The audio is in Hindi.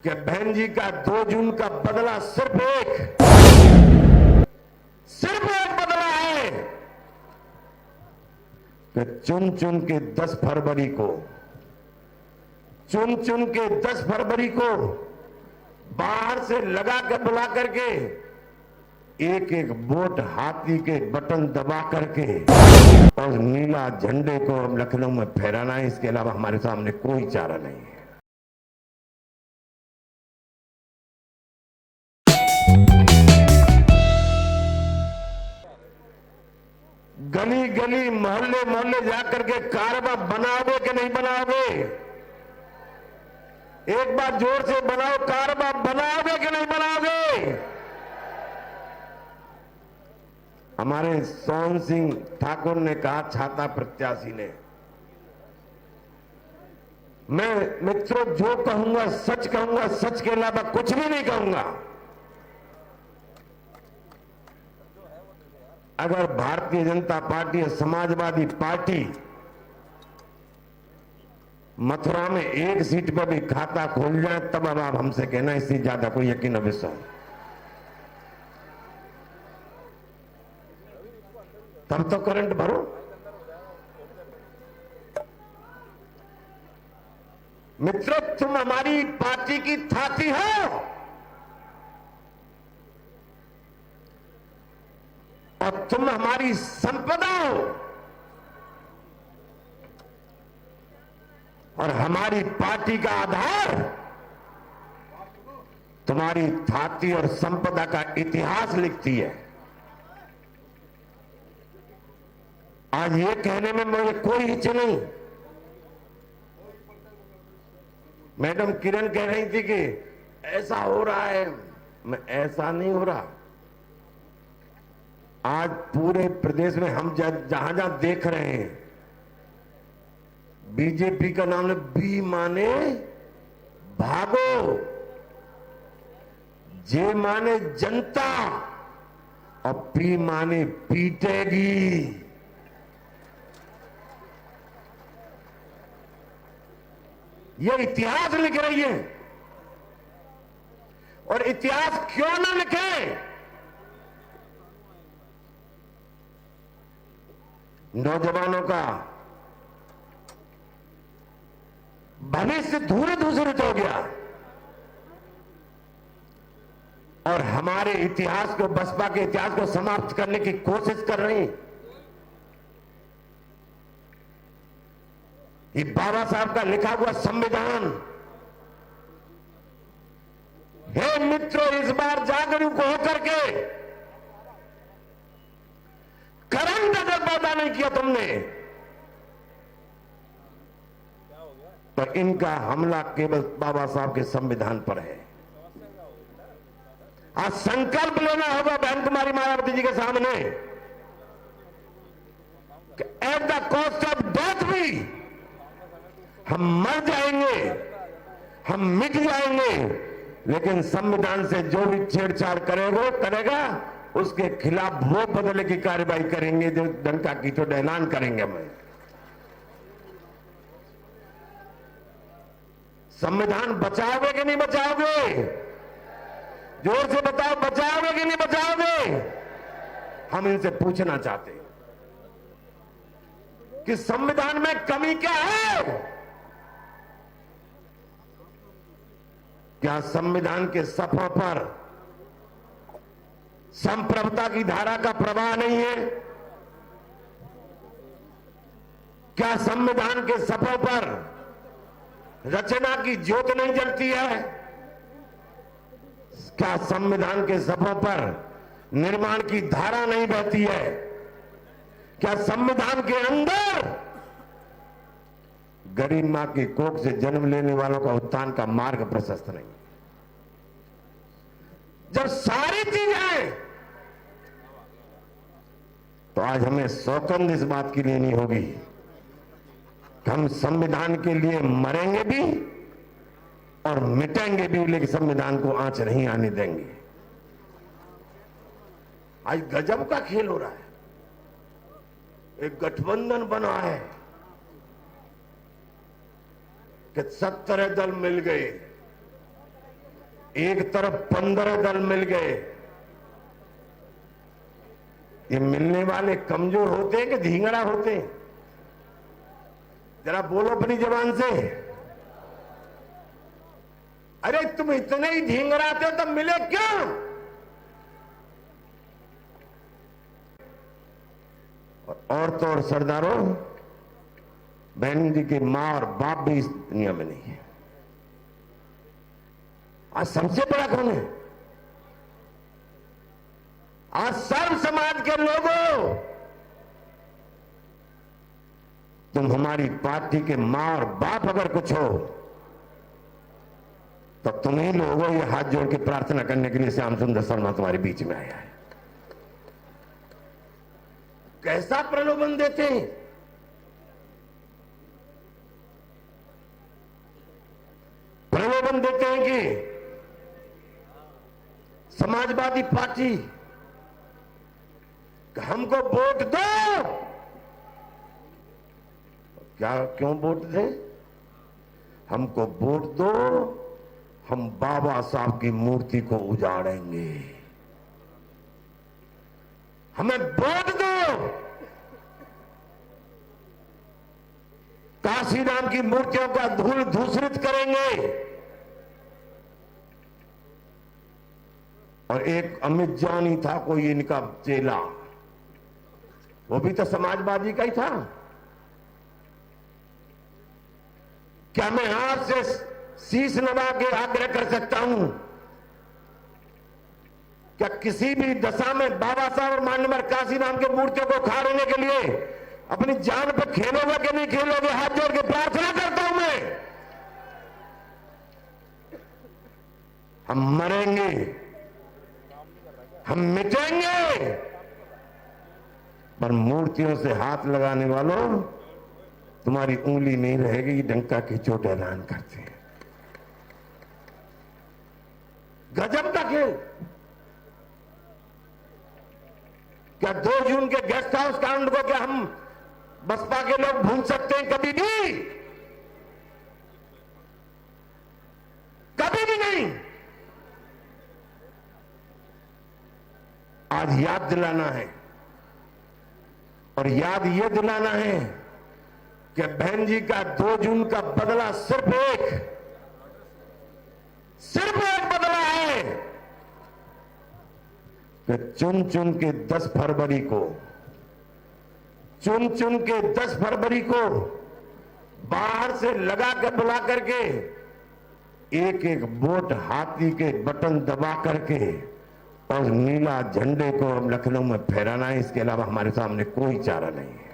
कि बहन जी का 2 जून का बदला सिर्फ एक बदला है कि चुन चुन के 10 फरवरी को बाहर से लगा कर बुला करके एक एक वोट हाथी के बटन दबा करके और नीला झंडे को हम लखनऊ में फहराना है। इसके अलावा हमारे सामने कोई चारा नहीं है। गली गली मोहल्ले मोहल्ले जाकर के कारवा बनाओगे कि नहीं बनाओगे? एक बार जोर से बनाओ, कारवा बनाओगे कि नहीं बनाओगे? हमारे सोहन सिंह ठाकुर ने कहा, छाता प्रत्याशी ने, मैं मित्रों जो कहूंगा सच कहूंगा, सच के अलावा कुछ भी नहीं कहूंगा। अगर भारतीय जनता पार्टी और समाजवादी पार्टी मथुरा में एक सीट पर भी खाता खोल जाए तब अब आप हमसे कहना, इससे ज्यादा कोई यकीन न विश्वास। तब तो करंट भरो। मित्रों, तुम हमारी पार्टी की थाती हो और तुम हमारी संपदा हो और हमारी पार्टी का आधार तुम्हारी थाती और संपदा का इतिहास लिखती है। आज ये कहने में मुझे कोई हिच नहीं। मैडम किरण कह रही थी कि ऐसा हो रहा है, मैं ऐसा नहीं हो रहा। आज पूरे प्रदेश में हम जहां जहां देख रहे हैं, बीजेपी का नाम है बी माने भागो, जे माने जनता और पी माने पीटेगी। ये इतिहास लिख रही है। और इतिहास क्यों ना लिखे? नौजवानों का भविष्य धूरे धूसरित हो गया और हमारे इतिहास को, बसपा के इतिहास को समाप्त करने की कोशिश कर रही। ये बाबा साहब का लिखा हुआ संविधान, हे मित्रों, इस बार जागरूक होकर के करंट अगर पैदा नहीं किया तुमने तो इनका हमला केवल बाबा साहब के संविधान पर है। आज संकल्प लेना होगा बहन कुमारी मायावती जी के सामने कि at the cost of death भी हम मर जाएंगे, हम मिट जाएंगे, लेकिन संविधान से जो भी छेड़छाड़ करेगा उसके खिलाफ वो बदले की कार्रवाई करेंगे, जो डंका की तो ऐलान करेंगे। मैं संविधान बचाओगे कि नहीं बचाओगे? जोर से बताओ, बचाओगे कि नहीं बचाओगे? हम इनसे पूछना चाहते हैं कि संविधान में कमी क्या है? क्या संविधान के सफ़ों पर संप्रभुता की धारा का प्रवाह नहीं है? क्या संविधान के सफ़ों पर रचना की ज्योत नहीं जलती है? क्या संविधान के सफ़ों पर निर्माण की धारा नहीं बहती है? क्या संविधान के अंदर गरीब मां की कोख से जन्म लेने वालों का उत्थान का मार्ग प्रशस्त नहीं? जब सारी चीजें हैं तो आज हमें सौगंध इस बात की लेनी होगी कि हम संविधान के लिए मरेंगे भी और मिटेंगे भी, लेकिन संविधान को आंच नहीं आने देंगे। आज गजब का खेल हो रहा है। एक गठबंधन बना है कि 17 दल मिल गए एक तरफ 15 दल मिल गए। ये मिलने वाले कमजोर होते हैं कि धींगड़ा होते हैं? जरा बोलो अपनी जबान से। अरे तुम इतने ही धींगड़ाते हो तो मिले क्यों? और तो और सरदारों, बहन जी की मां और बाप भी इस दुनिया में नहीं है। आज सबसे बड़ा कौन है? आज सर्व समाज के लोगों, तुम हमारी पार्टी के मां और बाप अगर कुछ हो तो तुम ही लोगों ये हाथ जोड़ के प्रार्थना करने के लिए श्याम सुंदर शर्मा तुम्हारे बीच में आया है। कैसा प्रलोभन देते हैं? प्रलोभन देते हैं कि समाजवादी पार्टी हमको वोट दो। क्या क्यों वोट दें? हमको वोट दो, हम बाबा साहब की मूर्ति को उजाड़ेंगे। हमें वोट दो, काशीराम की मूर्तियों का धूल धूसरित करेंगे। और एक अमित जानी था कोई इनका चेला, वो भी तो समाजवादी का ही था। क्या मैं हाथ से शीश नवा के आग्रह कर सकता हूं? क्या किसी भी दशा में बाबा साहब और मान्यवर काशीराम की मूर्तियों को उखाड़ने के लिए अपनी जान पर खेलोगे कि नहीं खेलोगे? हाथ जोड़ के प्रार्थना करता हूं मैं। हम मरेंगे, हम मिटेंगे, पर मूर्तियों से हाथ लगाने वालों, तुम्हारी उंगली नहीं रहेगी, डंका की चोट ऐलान करते हैं। गजब तक है। क्या 2 जून के गेस्ट हाउस कांड को क्या हम बसपा के लोग भूल सकते हैं? कभी भी, कभी भी नहीं। आज याद दिलाना है, और याद यह दिलाना है कि बहन जी का 2 जून का बदला सिर्फ एक बदला है कि चुन चुन के 10 फरवरी को बाहर से लगा कर बुला करके एक एक वोट हाथी के बटन दबा करके और नीला झंडे को लखनऊ में फहराना है। इसके अलावा हमारे सामने कोई चारा नहीं है।